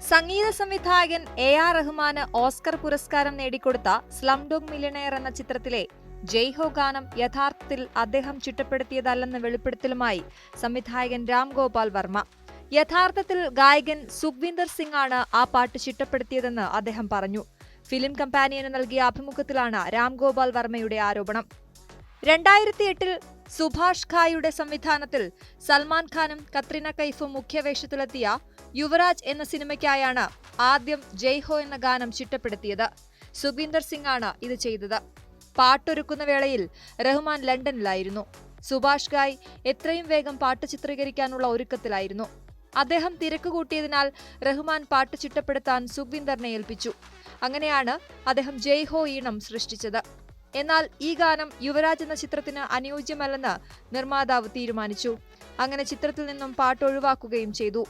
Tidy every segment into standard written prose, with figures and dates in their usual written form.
സംഗീത സംവിധായകൻ എ.ആർ. റഹ്മാന് ഓസ്കർ പുരസ്കാരം നേടിക്കൊടുത്ത Slumdog millionaire എന്ന ചിത്രത്തിലെ ജയ് ഹോ ഗാനം യഥാർത്ഥത്തിൽ അദ്ദേഹം ചിട്ടപ്പെടുത്തിയതല്ലെന്ന വെളിപ്പെടുത്തലുമായി സംവിധായകൻ രാം ഗോപാൽ വർമ്മ. യഥാർത്ഥത്തിൽ ഗായകൻ സുഖ്വിന്ദർ സിംഗ് ആണ് ആ പാട്ട് ചിട്ടപ്പെടുത്തിയതെന്ന് അദ്ദേഹം പറഞ്ഞു. ഫിലിം കമ്പാനിയന് നൽകിയ അഭിമുഖത്തിലാണ് രാം ഗോപാൽ വർമ്മയുടെ ആരോപണം. 2008 സുഭാഷ് ഘായിയുടെ സംവിധാനത്തിൽ സൽമാൻ ഖാനും കത്രീന കൈഫും മുഖ്യവേഷത്തിലെത്തിയ യുവരാജ് എന്ന സിനിമയ്ക്കായാണ് ആദ്യം ജയ് ഹോ എന്ന ഗാനം ചിട്ടപ്പെടുത്തിയത്. സുഖ്വിന്ദർ സിംഗ് ആണ് ഇത് ചെയ്തത്. പാട്ടൊരുക്കുന്ന വേളയിൽ റഹ്മാൻ ലണ്ടനിലായിരുന്നു. സുഭാഷ് ഘായ് എത്രയും വേഗം പാട്ട് ചിത്രീകരിക്കാനുള്ള ഒരുക്കത്തിലായിരുന്നു. അദ്ദേഹം തിരക്ക് കൂട്ടിയതിനാൽ റഹ്മാൻ പാട്ട് ചിട്ടപ്പെടുത്താൻ സുഖ്വിന്ദറിനെ ഏൽപ്പിച്ചു. അങ്ങനെയാണ് അദ്ദേഹം ജയ് ഹോ ഈണം സൃഷ്ടിച്ചത്. എന്നാൽ ഈ ഗാനം യുവരാജ് എന്ന ചിത്രത്തിന് അനുയോജ്യമല്ലെന്ന് നിർമ്മാതാവ് തീരുമാനിച്ചു. അങ്ങനെ ചിത്രത്തിൽ നിന്നും പാട്ട് ഒഴിവാക്കുകയും ചെയ്തു.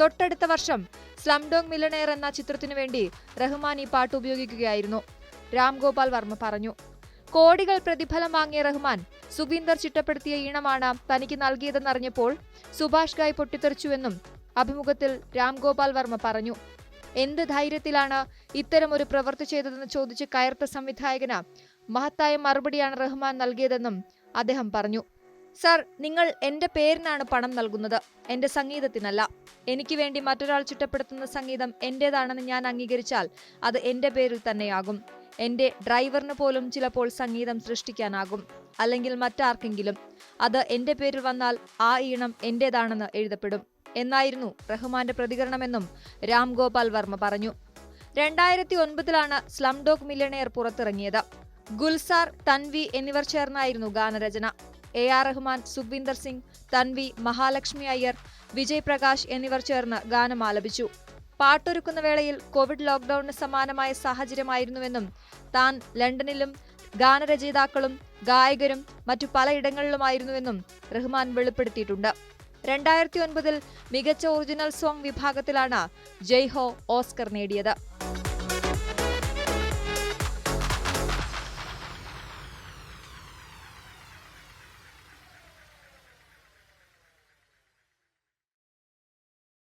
തൊട്ടടുത്ത വർഷം സ്ലംഡോഗ് മില്യണയർ എന്ന ചിത്രത്തിനു വേണ്ടി റഹ്മാൻ ഈ പാട്ട് ഉപയോഗിക്കുകയായിരുന്നു. രാം ഗോപാൽ വർമ്മ പറഞ്ഞു. കോടികൾ പ്രതിഫലം വാങ്ങിയ റഹ്മാൻ സുഖ്വിന്ദർ ചിട്ടപ്പെടുത്തിയ ഈണമാണ് തനിക്ക് നൽകിയതെന്നറിഞ്ഞപ്പോൾ സുഭാഷ് ഘായ് പൊട്ടിത്തെറിച്ചുവെന്നും അഭിമുഖത്തിൽ രാം ഗോപാൽ വർമ്മ പറഞ്ഞു. എന്ത് ധൈര്യത്തിലാണ് ഇത്തരമൊരു പ്രവൃത്തി ചെയ്തതെന്ന് ചോദിച്ച് കയർത്ത സംവിധായകന് മഹത്തായ മറുപടിയാണ് റഹ്മാൻ നൽകിയതെന്നും അദ്ദേഹം പറഞ്ഞു. സർ, നിങ്ങൾ എന്റെ പേരിനാണ് പണം നൽകുന്നത്, എന്റെ സംഗീതത്തിനല്ല. എനിക്ക് വേണ്ടി മറ്റൊരാൾ ചിട്ടപ്പെടുത്തുന്ന സംഗീതം എന്റേതാണെന്ന് ഞാൻ അംഗീകരിച്ചാൽ അത് എന്റെ പേരിൽ തന്നെയാകും. എന്റെ ഡ്രൈവറിന് പോലും ചിലപ്പോൾ സംഗീതം സൃഷ്ടിക്കാനാകും, അല്ലെങ്കിൽ മറ്റാർക്കെങ്കിലും. അത് എന്റെ പേരിൽ വന്നാൽ ആ ഈണം എന്റേതാണെന്ന് എഴുതപ്പെടും എന്നായിരുന്നു റഹ്മാന്റെ പ്രതികരണമെന്നും രാം ഗോപാൽ വർമ്മ പറഞ്ഞു. 2009 സ്ലംഡോഗ് മില്യണയർ പുറത്തിറങ്ങിയത്. ഗുൽസാർ, തൻവി എന്നിവർ ചേർന്നായിരുന്നു ഗാനരചന. എ.ആർ. റഹ്മാൻ, സുഖ്വിന്ദർ സിംഗ്, തൻവി, മഹാലക്ഷ്മി അയ്യർ, വിജയ് പ്രകാശ് എന്നിവർ ചേർന്ന് ഗാനം ആലപിച്ചു. പാട്ടൊരുക്കുന്ന വേളയിൽ കോവിഡ് ലോക്ക്ഡൌണിന് സമാനമായ സാഹചര്യമായിരുന്നുവെന്നും താൻ ലണ്ടനിലും ഗാനരചയിതാക്കളും ഗായകരും മറ്റു പലയിടങ്ങളിലുമായിരുന്നുവെന്നും റഹ്മാൻ വെളിപ്പെടുത്തിയിട്ടുണ്ട്. 2009 മികച്ച ഒറിജിനൽ സോങ് വിഭാഗത്തിലാണ് ജയ് ഹോ ഓസ്കർ നേടിയത്.